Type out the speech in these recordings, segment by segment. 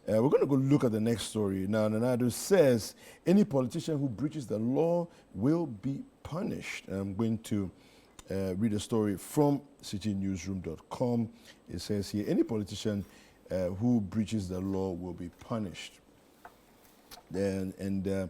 We're going to go look at the next story. Now, Nana-Addo says any politician who breaches the law will be punished. I'm going to read a story from citynewsroom.com. It says here, any politician who breaches the law will be punished. The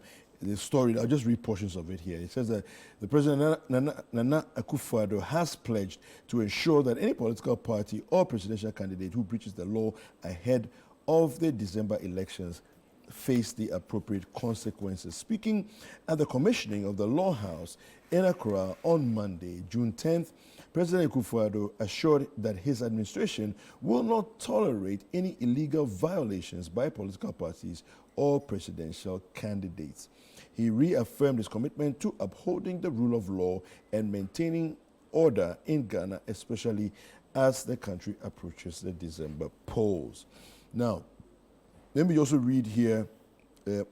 story, I'll just read portions of it here. It says that the President Nana Akufo-Addo has pledged to ensure that any political party or presidential candidate who breaches the law ahead of the December elections face the appropriate consequences. Speaking at the commissioning of the Law House in Accra on Monday, June 10th, President Akufo-Addo assured that his administration will not tolerate any illegal violations by political parties or presidential candidates. He reaffirmed his commitment to upholding the rule of law and maintaining order in Ghana, especially as the country approaches the December polls. Now, let me also read here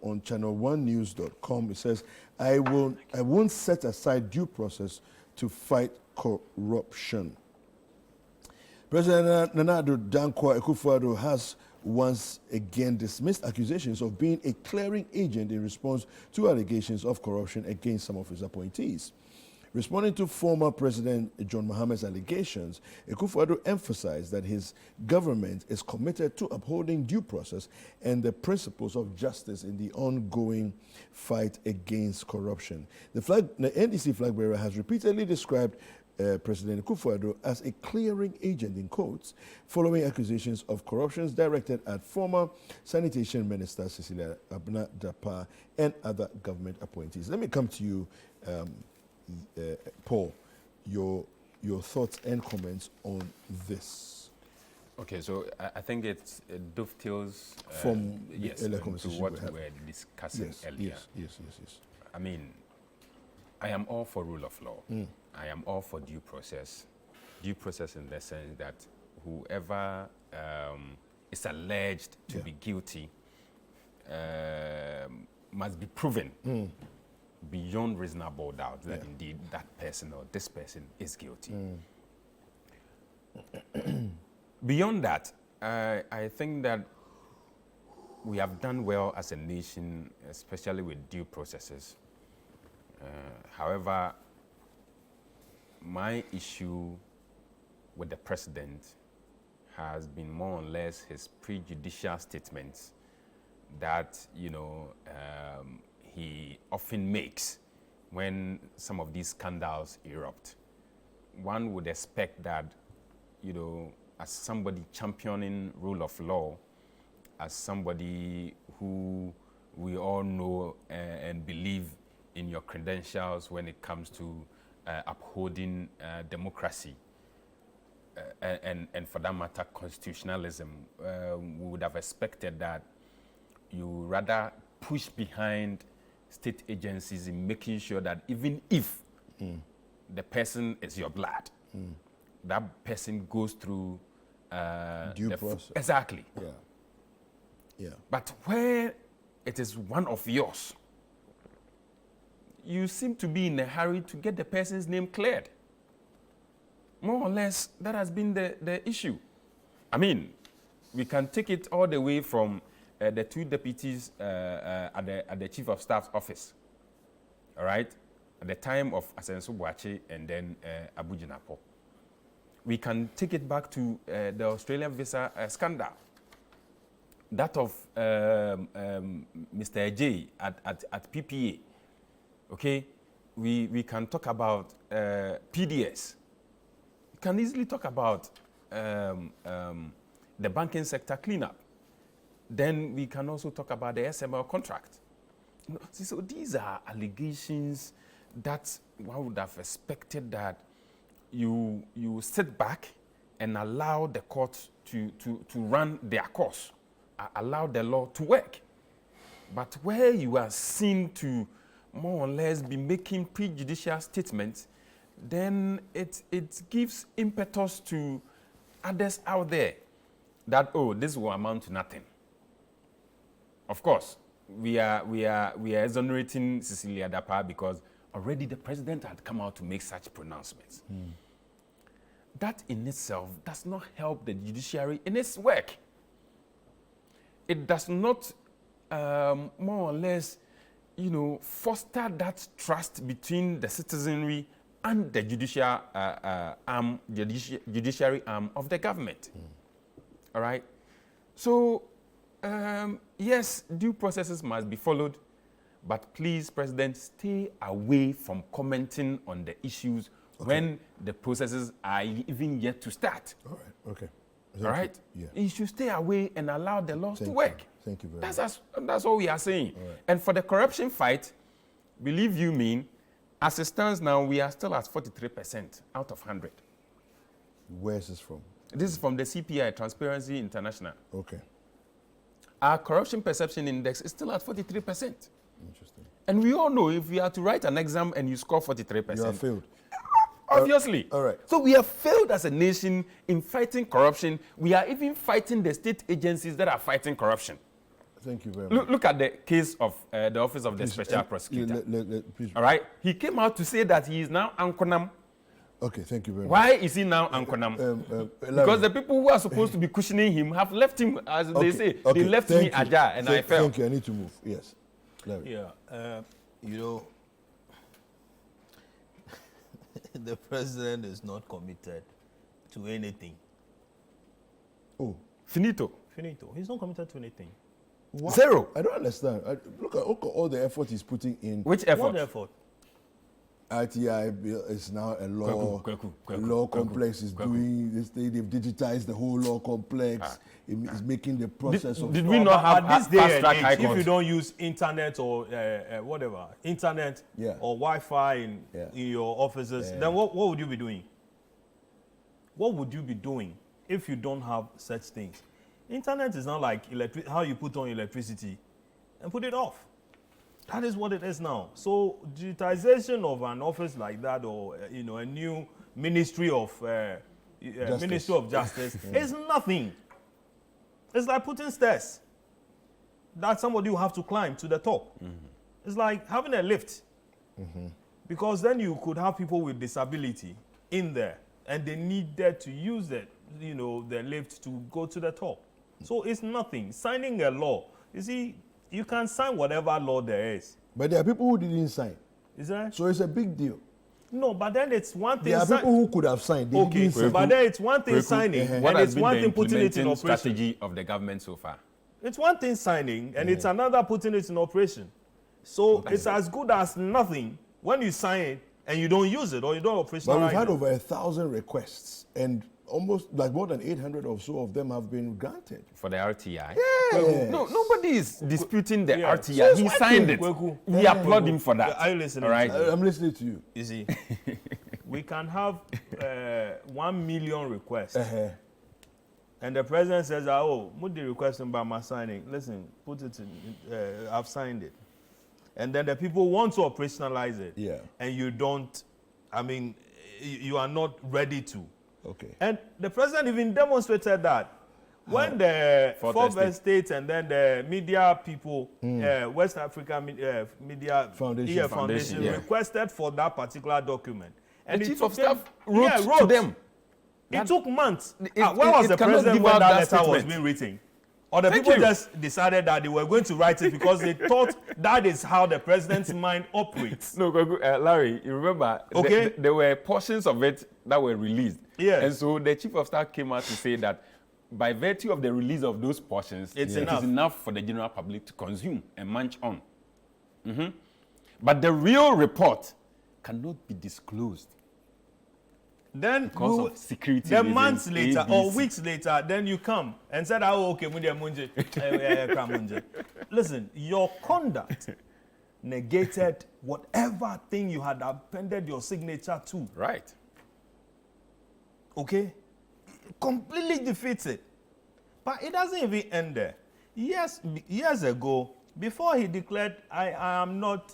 on ChannelOneNews.com. It says, I won't set aside due process to fight corruption. President Nana-Addo Dankwa Akufo-Addo has once again dismissed accusations of being a clearing agent in response to allegations of corruption against some of his appointees. Responding to former President John Mohammed's allegations, Akufo-Addo emphasized that his government is committed to upholding due process and the principles of justice in the ongoing fight against corruption. The NDC flag bearer has repeatedly described President Akufo-Addo as a clearing agent, in quotes, following accusations of corruptions directed at former Sanitation Minister Cecilia Abna-Dapa and other government appointees. Let me come to you, Paul, your thoughts and comments on this. Okay, so I think it dovetails from yes, to what we were discussing earlier. Yes. I mean, I am all for rule of law. I am all for due process. Due process in the sense that whoever is alleged to be guilty must be proven beyond reasonable doubt that indeed that person or this person is guilty. Beyond that, I think that we have done well as a nation, especially with due processes. However, my issue with the president has been more or less his prejudicial statements that, he often makes when some of these scandals erupt. One would expect that, as somebody championing rule of law, as somebody who we all know and believe in your credentials when it comes to upholding democracy and for that matter constitutionalism, we would have expected that you rather push behind state agencies in making sure that even if the person is your blood, that person goes through due process. Exactly. Yeah. But where it is one of yours, you seem to be in a hurry to get the person's name cleared. More or less, that has been the issue. I mean, we can take it all the way from the two deputies at the Chief of Staff's office, all right, at the time of Asenso Boache and then Abu Jinapo. We can take it back to the Australian visa scandal, that of Mr. J at PPA. Okay, we can talk about PDS. We can easily talk about the banking sector cleanup. Then we can also talk about the SML contract. So these are allegations that one would have expected that you sit back and allow the court to run their course, allow the law to work. But where you are seen to more or less be making prejudicial statements, then it gives impetus to others out there that, oh, this will amount to nothing. Of course, we are exonerating Cecilia Dapa because already the president had come out to make such pronouncements. That in itself does not help the judiciary in its work. it does not more or less, foster that trust between the citizenry and the judiciary arm of the government. All right. So, yes, due processes must be followed, but please, President, stay away from commenting on the issues when the processes are even yet to start. All right. Okay. All right. Yeah. You should stay away and allow the laws to work. Thank you very much. That's all we are saying. Right. And for the corruption fight, believe you me, as it stands now, we are still at 43% out of 100. Where is this from? This is from the CPI, Transparency International. Okay. Our corruption perception index is still at 43%. Interesting. And we all know if we are to write an exam and you score 43%, You have failed. obviously. All right. So we have failed as a nation in fighting corruption. We are even fighting the state agencies that are fighting corruption. Thank you very much. Look at the case of the Office of the Special Prosecutor. Please. All right? He came out to say that he is now Ankonam. Okay, thank you very much. Why is he now Ankonam? Because the people who are supposed to be cushioning him have left him, as they say. They left me ajar and I fell. Thank you. I need to move. Yes. Larry. Yeah. The president is not committed to anything. Oh. Finito. He's not committed to anything. What? Zero. I don't understand. Look at all the effort he's putting in. Which effort? What effort? RTI bill is now a law. Kweku. Law complex is doing this. They've digitized the whole law complex. It's making the process of. Did we not have at this day fast track and high age, if court? you don't use internet or whatever, internet or Wi-Fi in your offices, then what would you be doing? What would you be doing if you don't have such things? Internet is not like how you put on electricity and put it off. That is what it is now. So digitization of an office like that, or a new Ministry of Justice is nothing. It's like putting stairs that somebody will have to climb to the top. It's like having a lift, because then you could have people with disability in there, and they needed to use the lift to go to the top. So it's nothing. Signing a law, you see, you can sign whatever law there is. But there are people who didn't sign. Is that? So it's a big deal. No, but then it's one thing. There are people who could have signed. They didn't sign. But then it's one thing signing, What and has it's been one the thing putting it in implementing operation. strategy of the government so far? It's one thing signing, and it's another putting it in operation. So it's as good as nothing when you sign it and you don't use it or you don't operationalize it. But we've had over 1,000 requests, and almost like more than 800 or so of them have been granted. For the RTI? Yes. No, nobody is disputing the Yeah. RTI. So He it's signed working. it. Kweku. We applaud him for that. Are you listening? All right. I'm listening to you. You see, we can have 1 million requests. And the president says, put the request in by my signing. Listen, put it in, I've signed it. And then the people want to operationalize it. Yeah. And you don't, you are not ready to. Okay. And the president even demonstrated that when the Fourth Fourth Estate and then the media people, West Africa Media Foundation. Yeah. requested for that particular document. And The it chief took of staff them- wrote to them. It took months. It- Where was it the cannot president give when out that that letter was statement. being written? Or the Thank people you. just decided that they were going to write it because they thought that is how the president's mind operates. No, Larry, you remember, Okay. there were portions of it that were released. Yes. And so the chief of staff came out to say that by virtue of the release of those portions, It's it is enough for the general public to consume and munch on. But the real report cannot be disclosed Then because of security then reasons, months later or ABC. weeks later, then you come and said, okay, munje. Listen, your conduct negated whatever thing you had appended your signature to. Right. Okay? Completely defeats it. But it doesn't even end there. Years ago, before he declared, I am not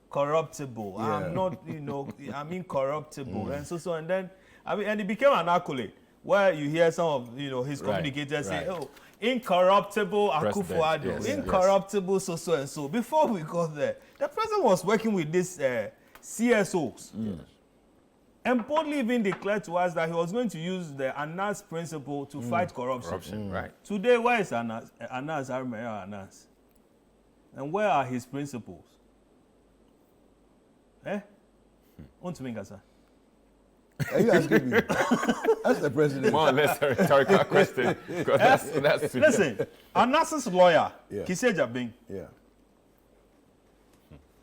corruptible. I'm not, I'm incorruptible. And then, and it became an accolade where you hear some of, his communicators say, incorruptible Akufo-Addo, yes, incorruptible so and so. Before we got there, the president was working with these CSOs. and boldly even declared to us that he was going to use the Anas principle to fight corruption. Right. Today, where is Anas? Anas, I remember Anas. And where are his principles? Want to make us? Are you asking me? That's the president. More or less a rhetorical question. That's Listen, Anas's lawyer, Yeah. Kissie Jabin. Yeah.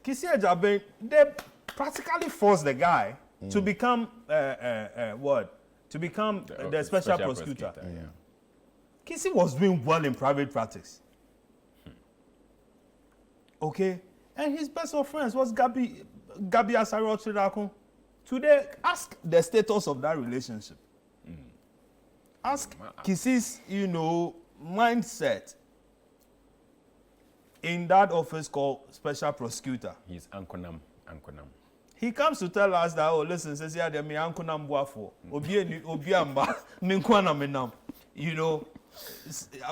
Kissie Jabin, they practically forced the guy to become what? To become the special prosecutor. Yeah. Kissie was doing well in private practice. Okay? And his best of friends was Gabi Asaro Chirakun. Today, ask the status of that relationship. Ask Kissie's, mindset in that office called special prosecutor. He's Ankonam. He comes to tell us that, listen, says yeah, me Ankonam Buafo. Obiamba, Minkwana Menam.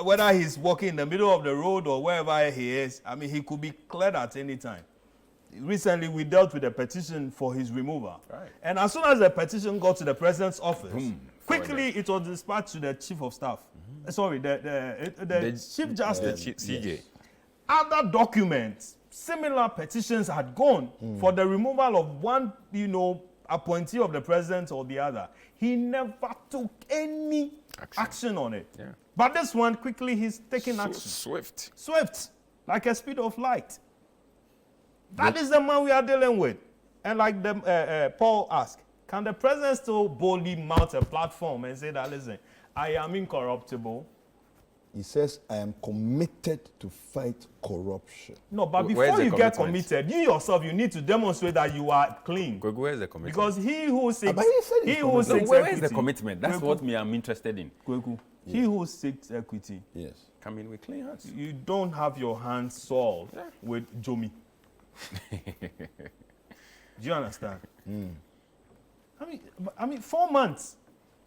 Whether he's walking in the middle of the road or wherever he is, he could be cleared at any time. Recently, we dealt with a petition for his removal. Right. And as soon as the petition got to the president's office, quickly it was dispatched to the chief of staff. Sorry, the chief justice. CJ. Other documents, similar petitions had gone for the removal of one, appointee of the president or the other. He never took any action on it. Yeah. But this one, quickly, he's taking action. Swift, like a speed of light. That is the man we are dealing with. And like Paul asked, can the president still boldly mount a platform and say that, listen, I am incorruptible? He says, I am committed to fight corruption. No, but before you get committed, you yourself, you need to demonstrate that you are clean. Where is the commitment? Because he who seeks where is the commitment? That's what I'm interested in. He who seeks equity, come in with clean hands. You don't have your hands soiled with Jomi. Do you understand? I mean, 4 months.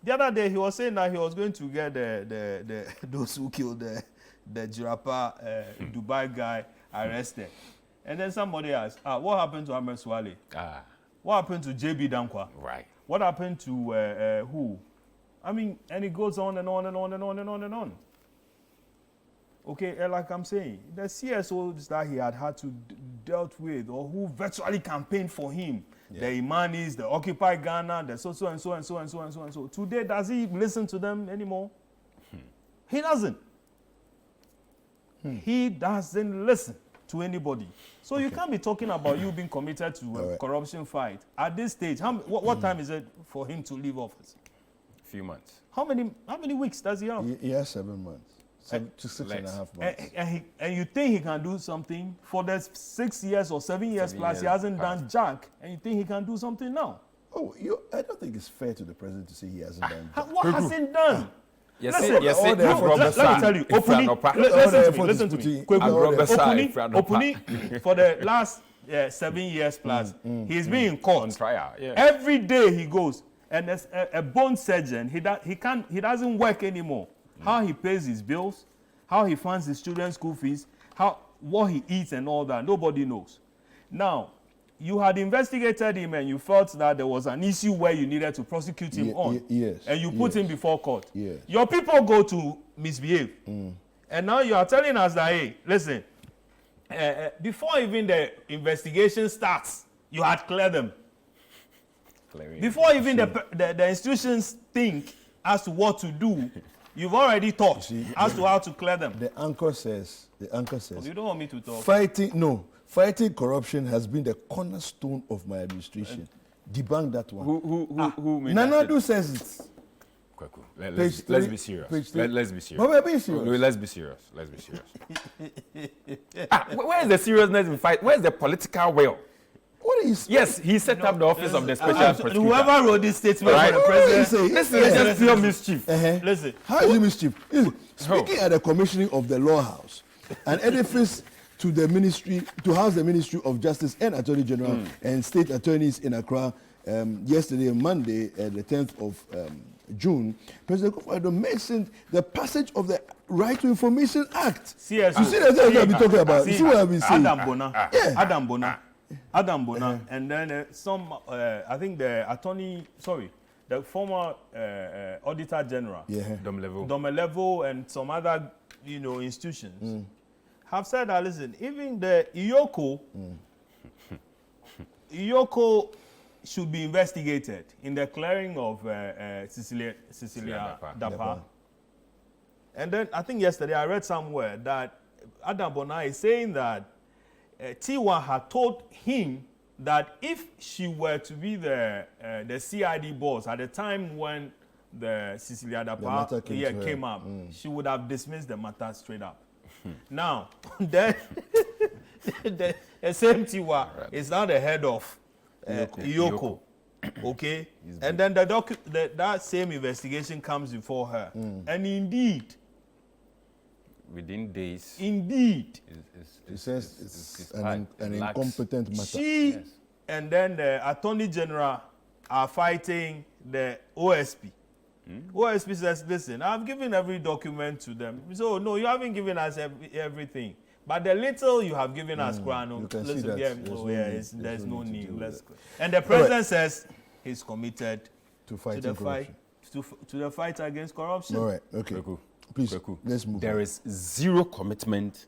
The other day he was saying that he was going to get the those who killed the Jirapa Dubai guy arrested, and then somebody asked, what happened to Ahmed Swale? What happened to JB Dankwa? Right. What happened to who? And it goes on and on and on and on and on and on. Okay, like I'm saying, the CSOs that he had to dealt with, or who virtually campaigned for him, the Imanis, the Occupy Ghana, the so and so. Today, does he listen to them anymore? He doesn't. He doesn't listen to anybody. So you can't be talking about you being committed to a corruption fight at this stage. What time is it for him to leave office? A few months. How many weeks does he have? He has 7 months. To 6.5 months. And you think he can do something for the 6 years or 7 years plus? He hasn't done jack, and you think he can do something now? I don't think it's fair to the president to say he hasn't done jack. What hasn't done? Let me tell you, listen to me. Opuni, for the last 7 years plus, he's been in court. On trial. Yeah. Every day he goes, and there's a bone surgeon. He doesn't work anymore. How he pays his bills, how he funds his children's school fees, what he eats and all that, nobody knows. Now, you had investigated him and you felt that there was an issue where you needed to prosecute him on. And you put him before court. Your people go to misbehave. And now you are telling us that, hey, listen, before even the investigation starts, you had cleared them. Before even the institutions think as to what to do, you've already talked as to how to clear them. The anchor says, you don't want me to talk. Fighting corruption has been the cornerstone of my administration. Debunk that one. Who made Nanadu says it. Let's be serious. Let's be serious. But we're being serious. Let's be serious. Where is the seriousness in fight? Where is the political will? Yes, he set up the office of the special prosecutor. Whoever wrote this statement for the president, this is just pure mischief. Listen, how is it mischief? Speaking at the commissioning of the Law House, an edifice to house the Ministry of Justice and Attorney General and state attorneys in Accra yesterday, Monday, the 10th of June, President Akufo-Addo mentioned the passage of the Right to Information Act. CSO. You see that's what I've been talking about. You see what I've been saying? Adam Bona. Adam Bona, and then some, I think the former Auditor General, Domelevo, and some other, institutions have said that, listen, even the Iyoko should be investigated in the clearing of Cecilia Dapa. And then I think yesterday I read somewhere that Adam Bona is saying that Tiwa had told him that if she were to be the CID boss at the time when the Cecilia Dapa came up, she would have dismissed the matter straight up. Now, then the same Tiwa is now the head of Iyoko. Okay? And then that same investigation comes before her. And indeed, within days. Indeed. It says it's an incompetent matter. She and then the Attorney General are fighting the OSP. OSP says, listen, I've given every document to them. So, no, you haven't given us everything. But the little you have given us, Krano, there's no need. And the president says he's committed to the fight against corruption. All right, okay. Please, let's move There is zero commitment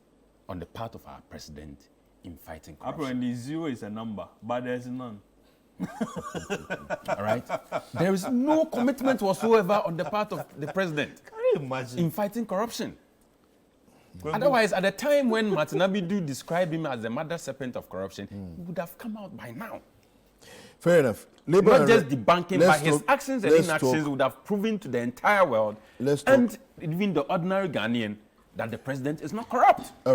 on the part of our president in fighting corruption. Apparently, zero is a number, but there's none. All right? There is no commitment whatsoever on the part of the president in fighting corruption. Otherwise, at the time when Martin Abidu described him as the mother serpent of corruption, he would have come out by now. Fair enough. Not just debunking, but his actions and inactions would have proven to the entire world and even the ordinary Ghanaian that the president is not corrupt.